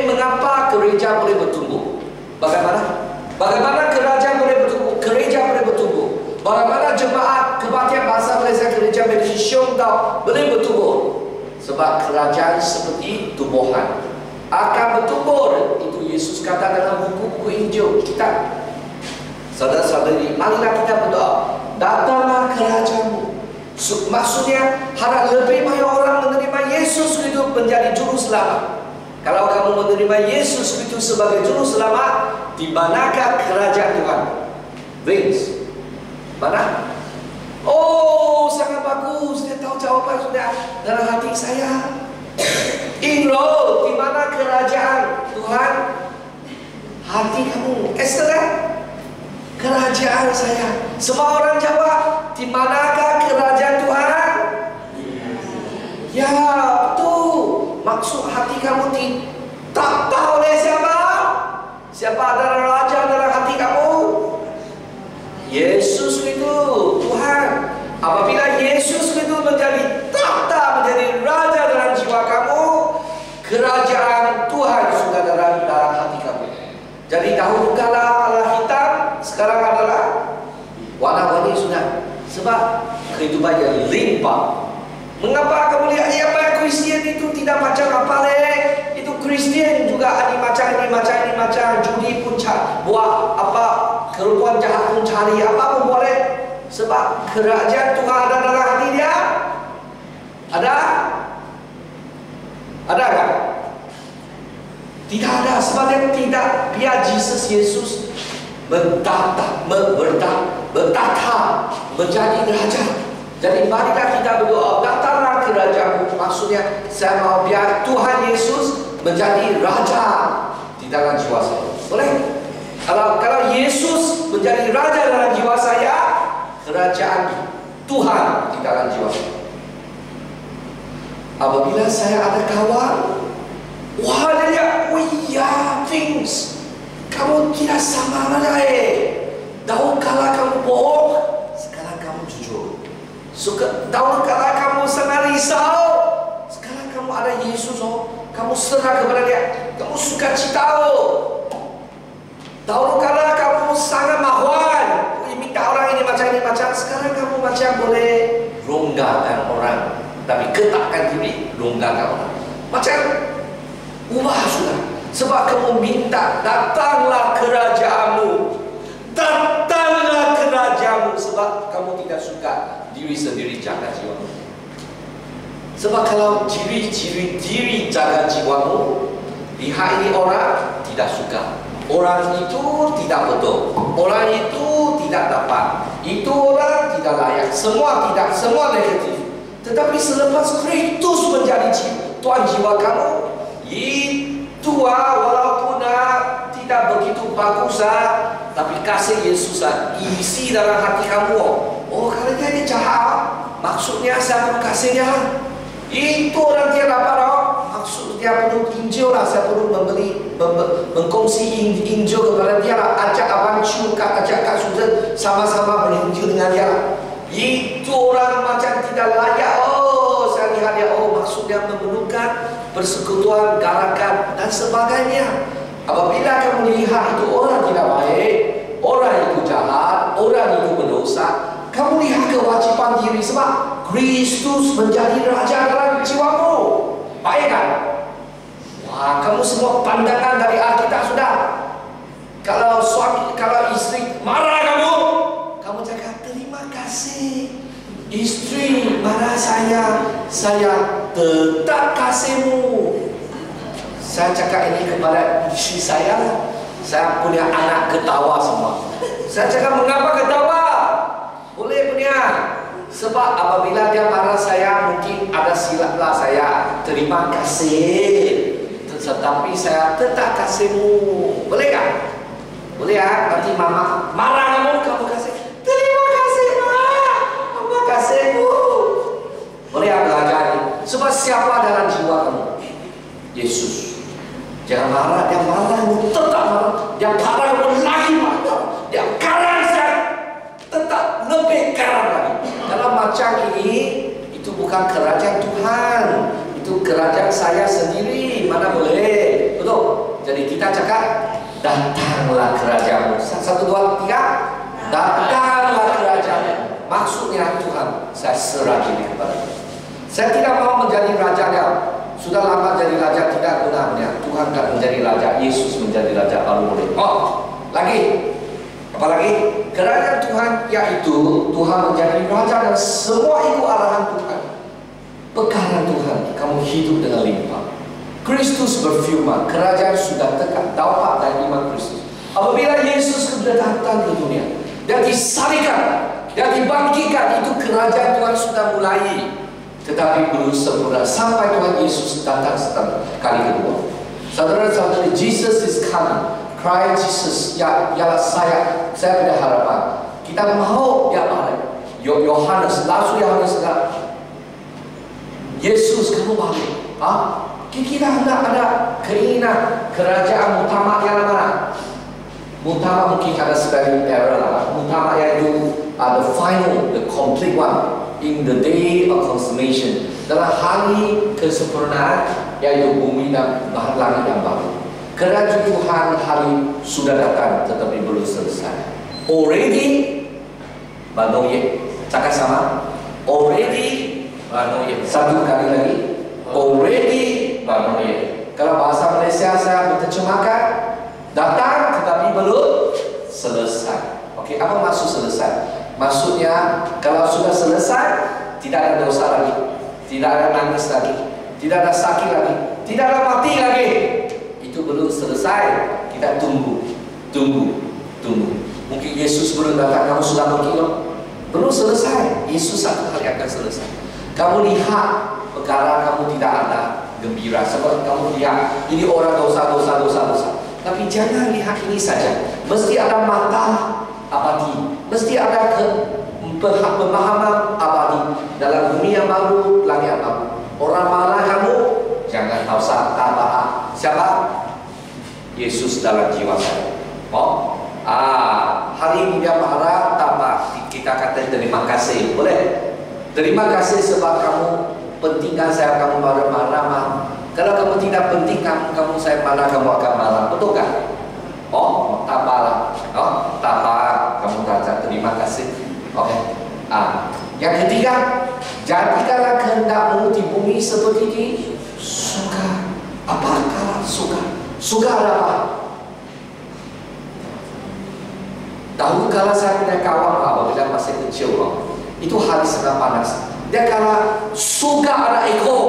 Mengapa gereja boleh bertumbuh? Bagaimana kerajaan boleh bertumbuh? Gereja boleh bertumbuh. Bagaimana jemaat kebaktian bahasa Malaysia gereja Malaysia boleh bertumbuh? Sebab kerajaan seperti tumbuhan akan bertumbuh. Itu Yesus kata dalam buku-buku Injil kita. Saudara-saudari, marilah kita berdoa. Datanglah kerajaanmu Maksudnya harap lebih banyak orang menerima Yesus Kristus menjadi juru selamat. Kalau kamu menerima Yesus Kristus sebagai juru selamat, di manakah kerajaan Tuhan? Wings. Mana? Oh, sangat bagus. Saya tahu jawaban sudah dalam hati saya. Inro, di mana kerajaan Tuhan? Hati kamu. Esther, kerajaan saya. Semua orang jawab, di manakah kerajaan Tuhan? Ya, betul. Maksud hati kamu tak tahu oleh siapa? Siapa adalah raja dalam hati kamu? Yesus itu Tuhan. Apabila Yesus itu menjadi tahta, menjadi raja dalam jiwa kamu, kerajaan Tuhan sudah dalam hati kamu. Jadi dahulu kala Allah hitam, sekarang adalah warna-warni sudah. Sebab kehidupannya limpah. Mengapa kamu lihat ya banyak Kristian itu tidak macam apa leh? Itu Kristian juga ini macam judi pun buat apa, kerupuan jahat pun cari apa pun boleh. Sebab kerajaan Tuhan ada dalam hati dia. Ada? Ada kan? Tidak ada. Sebab dia tidak biar Yesus bertata menjadi raja. Jadi marilah kita berdoa, datanglah kerajaan. Maksudnya saya mau biar Tuhan Yesus menjadi raja di dalam jiwa saya. Boleh? Kalau Yesus menjadi raja dalam jiwa saya, kerajaan Tuhan di dalam jiwa saya. Apabila saya ada kawan, wah dia, oh iya, things, kamu tidak sama lagi. Dahulu kala kamu bohong, sekarang kamu jujur. Dahulu kala kamu sangat risau, sekarang kamu ada Yesus, oh, kamu serah kepada dia, kamu suka cita. Dahulu kala kamu sangat mahuan, minta orang ini macam, sekarang kamu macam boleh ronggangkan orang, tapi ketakkan diri, ronggangkan orang. Macam ubah sudah. Sebab kamu minta, datanglah kerajaanmu. Datanglah kerajaanmu. Sebab kamu tidak suka diri sendiri jaga jiwamu. Sebab kalau diri jaga jiwamu, lihat ini orang tidak suka, orang itu tidak betul, orang itu tidak dapat, itu orang tidak layak, semua negatif. Tetapi selepas Kristus menjadi Tuhan jiwa kamu, itu walaupun tidak begitu bagus, tapi kasih Yesus isi dalam hati kamu. Oh, kalau dia ini jahat, maksudnya saya perlu kasihnya. Itu orang dia dapat, maksud dia perlu Injil lah, saya perlu mengkongsi Injil kepada dia lah, ajak abang Kak, ajak Kak Susan sama-sama berinjil dengan dia lah. Itu orang macam tidak layak. Oh, saya lihat dia, oh maksudnya memerlukan persekutuan, garakan dan sebagainya. Apabila kamu lihat itu orang tidak baik, orang itu jahat, orang itu berdosa, kamu lihat kewajiban diri. Sebab Kristus menjadi raja dalam jiwamu. Baik kan? Wah, kamu semua pandangan dari Alkitab sudah. Kalau suami, kalau istri marah kamu cakap terima kasih. Istri marah saya tetap kasihmu. Saya cakap ini kepada istri saya punya anak ketawa semua. Saya cakap mengapa ketawa? Boleh punya. Sebab apabila dia marah saya, mungkin ada silaplah saya terima kasih, tetapi saya tetap kasihmu. Boleh kan? Boleh ya? Nanti mama marah kamu kasih. Terima kasih mama kasihmu. Boleh ya belajar ini? Sebab siapa dalam jiwa kamu? Yesus. Jangan marah, dia marah tetap marah, dia marah lagi marah, dia karam saya tetap lebih karam lagi. Kalau macam ini, itu bukan kerajaan Tuhan, itu kerajaan saya sendiri. Mana boleh? Betul? Jadi kita cakap, datanglah kerajaanmu. 1, 2, 3. Datanglah kerajaanmu. Maksudnya Tuhan, saya serah diri kepada Tuhan. Saya tidak mau menjadi rajanya. Sudah lama jadi raja, tidak gunanya. Tuhan tak menjadi raja, Yesus menjadi raja, baru boleh. Oh, lagi. Apa Apalagi kerajaan Tuhan yaitu Tuhan menjadi raja dan semua ikut arahan Tuhan. Perkara Tuhan, kamu hidup dengan limpah. Kristus berfirman, kerajaan sudah dekat, taubat dan iman Kristus. Apabila Yesus sudah datang ke dunia dan disalibkan dan dibangkitkan, itu kerajaan Tuhan sudah mulai. Tetapi belum sempurna sampai Tuhan Yesus datang kali kedua. Saudara-saudara, Jesus is coming. Cry Jesus, ialah saya punya harapan. Kita mau dia balik. Yohanes, langsung Yohanes kata, Yesus kamu balik. Kita ada keinginan kerajaan mutama yang mana? Mutama mungkin ada spelling error lah. Mutama yaitu the final, the complete one. In the day of consummation, dalam hari kesempurnaan, yaitu bumi dan langit dan baru. Kerajaan Tuhan hari sudah datang, tetapi belum selesai. Already, Banoye, cakap sama. Already, Banoye. Satu kali lagi. Already, Banoye. Kalau bahasa Malaysia saya terjemahkan, datang tetapi belum selesai. Oke, apa maksud selesai? Maksudnya, kalau sudah selesai, tidak ada dosa lagi, tidak ada nangis lagi, tidak ada sakit lagi, tidak ada mati lagi. Itu belum selesai. Kita tunggu. Mungkin Yesus belum datang, kamu sudah pergi loh. Belum selesai. Yesus satu hari akan selesai. Kamu lihat perkara kamu tidak ada gembira, sebab kamu lihat ini orang dosa. Tapi jangan lihat ini saja. Mesti ada mata abadi, mesti ada pemahaman abadi dalam bumi yang baru, langit yang baru. Orang marah kamu, jangan usah tambah. Siapa? Yesus dalam jiwa saya. Hari ini dia marah, tambah. Kita kata terima kasih, boleh? Terima kasih sebab kamu pentingkan saya, kamu marah. Kalau kamu tidak pentingkan kamu saya marah, kamu akan marah, betul kan? Tambahlah. Tambah, kamu kata terima kasih. Oke. Yang ketiga, jadikanlah kehendakmu di bumi seperti di surga. Apakah surga? Surga ada apa? Dahulu kalau saya punya kawan apabila masih kecil, itu hari sangat panas. Dia kala surga ada ekor,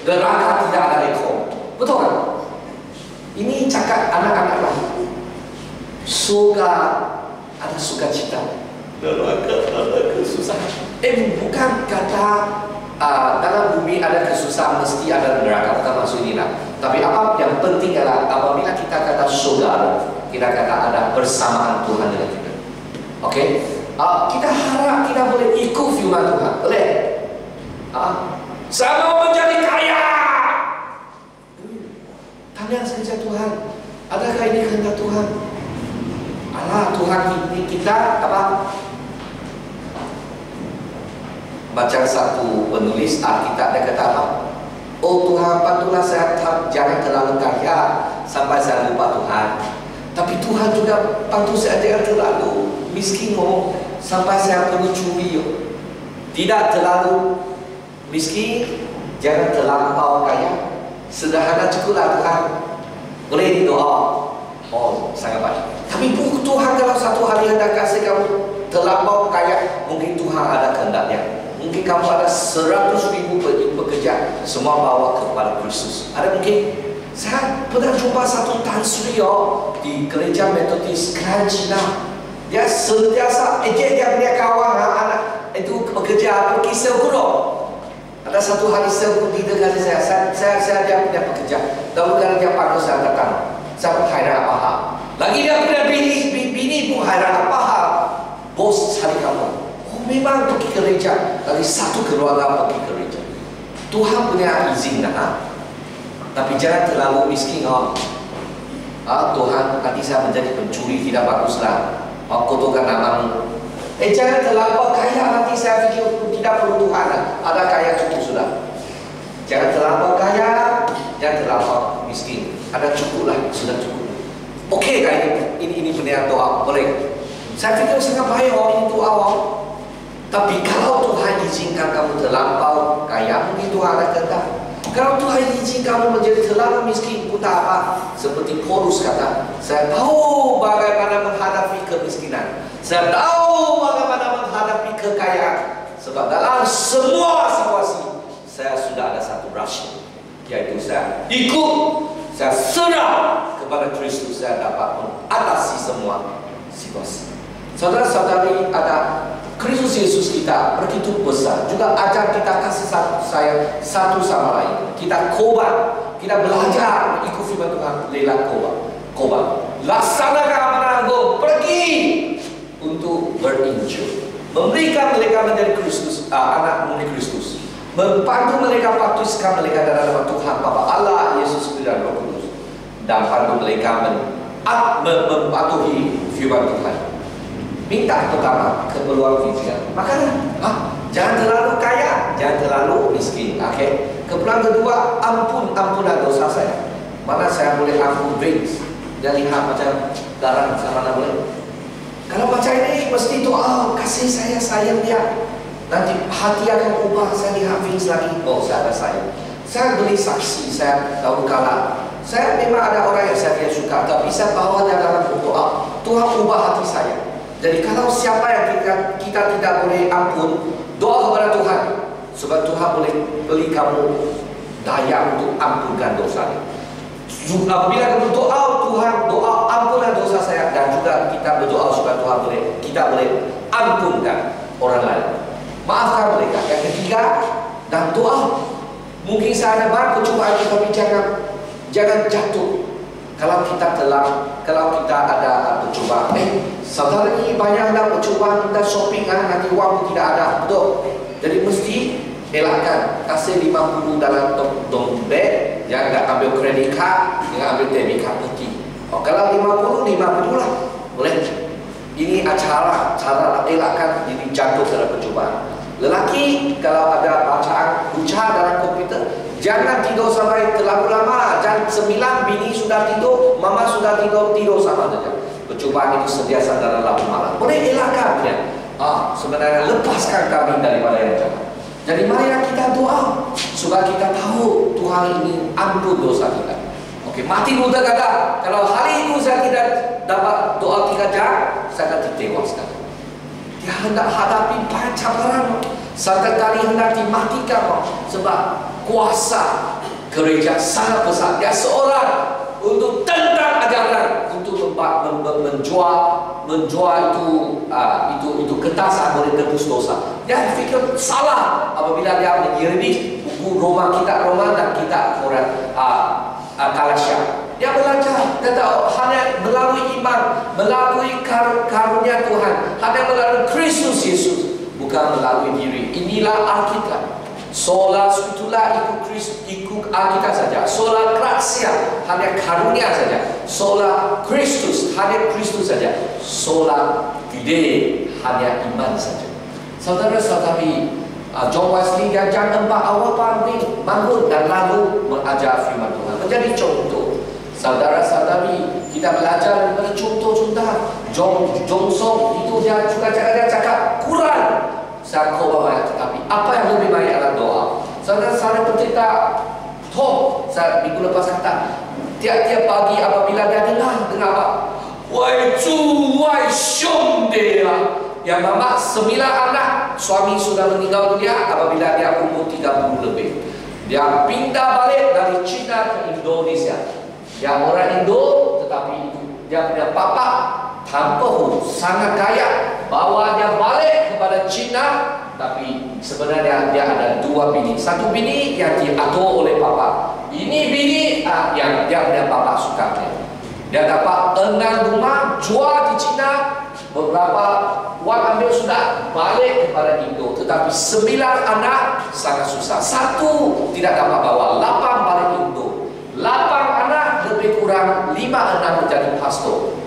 neraka tidak ada ekor. Betul kan? Ini cakap anak-anak lah. Surga ada sukacita, neraka ada kesusahan. Bukan kata dalam bumi ada kesusahan mesti ada neraka, bukan maksud inilah. Tapi apa yang penting adalah apabila kita kata surga, kita kata ada persamaan Tuhan dengan kita. Oke? Kita harap kita boleh ikut firman Tuhan. Boleh? Saya mau menjadi kaya. Tanya saja Tuhan, adakah ini kehendak Tuhan? Tuhan ini kita apa? Baca satu penulis Alkitab dia kata apa? Tuhan, bantulah saya jangan terlalu kaya sampai saya lupa Tuhan. Tapi Tuhan juga bantu saya jangan terlalu miskin sampai saya perlu curi. Tidak terlalu miskin, jangan terlampau kaya. Sederhana cukuplah Tuhan. Boleh doa. Sangat baik. Tapi Tuhan dalam satu hari Anda kasih kamu terlampau kaya, mungkin Tuhan ada kehendaknya. Mungkin kamu ada 100,000 pekerja, semua bawa kepada Kristus. Ada mungkin. Saya pernah jumpa satu Tan Sri di gereja Metodis Keranjina. Dia sentiasa dia punya kawan anak itu pekerja pergi Selguro. Ada satu hari Selguro di dekat saya dia punya pekerja. Lalu kalau dia panggil saya datang, saya pun hairan apa hal. Lagi dia punya bini pun hairan apa hal. Bos cari kamu. Memang pergi ke gereja. Lagi satu keluarga pergi ke gereja. Tuhan punya izin tapi jangan terlalu miskin. Tuhan, nanti saya menjadi pencuri, tidak baguslah. Kotorkan namamu. Jangan terlalu kaya, nanti saya fikir tidak perlu Tuhan. Ada kaya cukup sudah. Jangan terlalu kaya, jangan terlalu miskin. Ada cukuplah, sudah cukup. Oke, kayak ini benar doa, boleh. Saya fikir sangat baik ini doa. Tapi kalau Tuhan izinkan kamu terlampau kaya, mungkin Tuhan akan kehendak. Kalau Tuhan izin kamu menjadi terlalu miskin pun tak apa. Seperti Paulus kata, saya tahu bagaimana menghadapi kemiskinan. Saya tahu bagaimana menghadapi kekayaan. Sebab dalam semua situasi saya sudah ada satu rahsia, yaitu saya ikut, saya serah kepada Kristus, saya dapat mengatasi semua situasi. Saudara-saudari, ada Kristus Yesus kita begitu besar, juga ajar kita kasih satu sama lain. Kita khobar, kita belajar ikut firman Tuhan, lelah khobar. Laksanakan amanah, pergi untuk berinjil, memberikan mereka menjadi Kristus, anak murid Kristus, membantu mereka baptiskan mereka dalam nama Tuhan Bapa Allah, Yesus dan Roh Kudus, dan bantu mereka mematuhi firman Tuhan. Minta pertama keperluan fisik, makanan. Jangan terlalu kaya, jangan terlalu miskin. Okay. Keperluan kedua, ampunan dosa saya. Mana saya boleh ampun Vince? Dia lihat macam garang sama mana boleh. Kalau macam ini mesti doa, kasih saya, sayang dia. Nanti hati akan ubah. Saya lihat Vince lagi, oh saya ada sayang. Saya beri saksi, saya tahu kala. Saya memang ada orang yang saya tidak suka, tapi saya bawa dia dalam doa. Tuhan ubah hati saya. Jadi kalau siapa yang kita tidak boleh ampun, doa kepada Tuhan, sebab Tuhan boleh beri kamu daya untuk ampunkan dosa. Apabila kamu doa Tuhan, doa ampunkan dosa saya, dan juga kita berdoa supaya Tuhan kita boleh ampunkan orang lain, maafkan mereka. Yang ketiga, dan doa. Mungkin saya ada banyak percobaan, tapi jangan jatuh. Kalau kita ada percobaan, saudara ini banyak ada percobaan, kita shopping nanti uang tidak ada, betul. Jadi mesti elakkan, kasih 50 dalam dompet, jangan ambil kredit card, jangan ambil debit card pergi. Kalau 50 lah, boleh. Ini cara elakkan diri jatuh dalam percobaan. Lelaki kalau ada bacaan buca dalam komputer, jangan tidur sampai terlalu lama. Jangan 9 bini sudah tidur, mama sudah tidur sama saja. Percobaan itu sentiasa dalam malam. Boleh elakkan ya. Sebenarnya lepaskan kami daripada yang jahat. Jadi marilah kita doa supaya kita tahu Tuhan ini ampun dosa kita. Oke, mati muda kata, kalau hari itu saya tidak dapat doa 3 jam, saya akan ditewaskan. Dia hendak hadapi banyak cabaran, seringkali hendak dimatikan, sebab kuasa gereja sangat besar. Dia seorang untuk tentang ajaran, untuk menjual itu ketasan boleh tebus dosa. Dia fikir salah apabila dia mengirimi buku Roma dan kitab Galatia. Dia belajar, kata hanya melalui iman, melalui karunia Tuhan, hanya melalui Kristus Yesus, bukan melalui diri. Inilah Alkitab. Sola scriptura ikut Alkitab saja. Sola gratia hanya karunia saja. Sola Kristus hanya Kristus saja. Sola fide hanya iman saja. Saudara-saudari, John Wesley dia jam 4 awal pagi bangun dan lalu mengajar firman Tuhan, menjadi contoh. Saudara-saudari, kita belajar daripada contoh-contoh. Johnson itu dia juga cakap Quran. Saya khabar banyak, tetapi apa yang lebih baik adalah doa. Saudara-saudara pencerita Tom, saya minggu lepas kata, tiap-tiap pagi apabila dia dengar apa? Wai Zu Wai Xiong dia. Yang mama 9 anak, suami sudah meninggal dunia apabila dia umur 30 lebih. Dia pindah balik dari China ke Indonesia. Dia orang Indo, tetapi dia punya papa Tampoh sangat kaya, bawa dia balik kepada China. Tapi sebenarnya dia ada 2 bini. Satu bini yang diatur oleh papa. Ini bini yang dia punya papa suka. Dia dapat 6 rumah, jual di China. Beberapa uang ambil sudah, balik kepada Indo. Tetapi 9 anak sangat susah. 1 tidak dapat bawa, 8 balik Indo. 8 anak lebih kurang 5-6 menjadi pastor.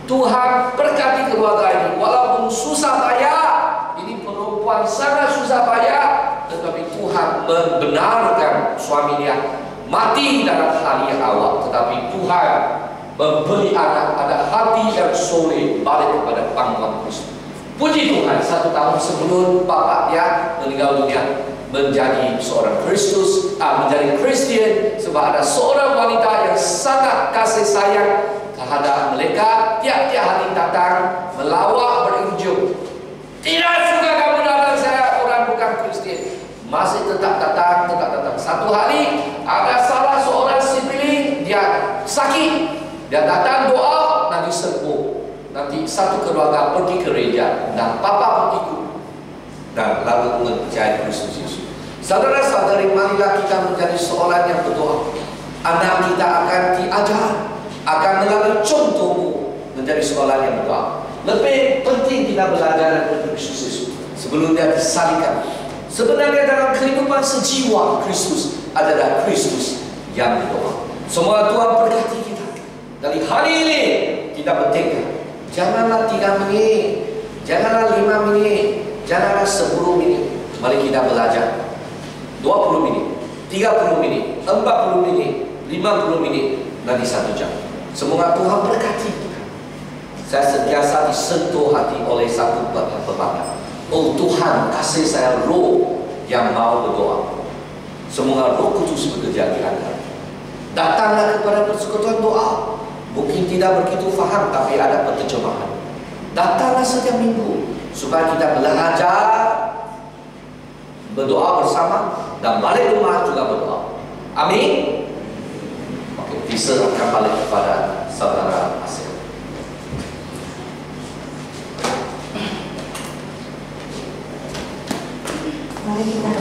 Tuhan berkati keluarga ini, walaupun susah payah. Ini perempuan sangat susah payah, tetapi Tuhan membenarkan suaminya mati dalam hari yang awal. Tetapi Tuhan memberi anak ada hati yang soleh balik kepada panggilan Kristus. Puji Tuhan, 1 tahun sebelum bapak dia meninggal dunia, menjadi seorang menjadi Kristian, sebab ada seorang wanita yang sangat kasih sayang terhadap mereka. Tiap-tiap hari datang melawak berinjil. Tidak suka kamu datang, saya orang bukan Kristian. Masih tetap datang. Satu hari ada salah seorang sibling, dia sakit, dia datang doa, nanti sembuh. Nanti satu keluarga pergi ke gereja dan papa pun ikut dan lalu menjadi Kristus Yesus. Saudara-saudari, marilah kita menjadi seorang yang berdoa. Anak kita akan diajar, akan melalui contohmu menjadi seorang yang berdoa. Lebih penting kita belajar dari Kristus Yesus sebelum dia disalibkan. Sebenarnya dalam kehidupan sejiwa, Kristus adalah Kristus yang berdoa. Semoga Tuhan berkati kita. Dari hari ini kita bertekad, janganlah 3 menit, janganlah 5 menit, janganlah 10 menit. Mari kita belajar 20 menit, 30 menit, 40 menit, 50 menit, nanti 1 jam. Semoga Tuhan berkati kita. Saya sentiasa disentuh hati oleh satu perkataan. Oh Tuhan, kasih saya roh yang mau berdoa. Semoga Roh Kudus bekerja di antara. Datanglah kepada persekutuan doa. Mungkin tidak begitu faham, tapi ada penerjemahan. Datanglah setiap minggu supaya kita belajar berdoa bersama dan balik rumah juga berdoa. Amin. Oke, diserahkan balik kepada saudara Asyik. Mari kita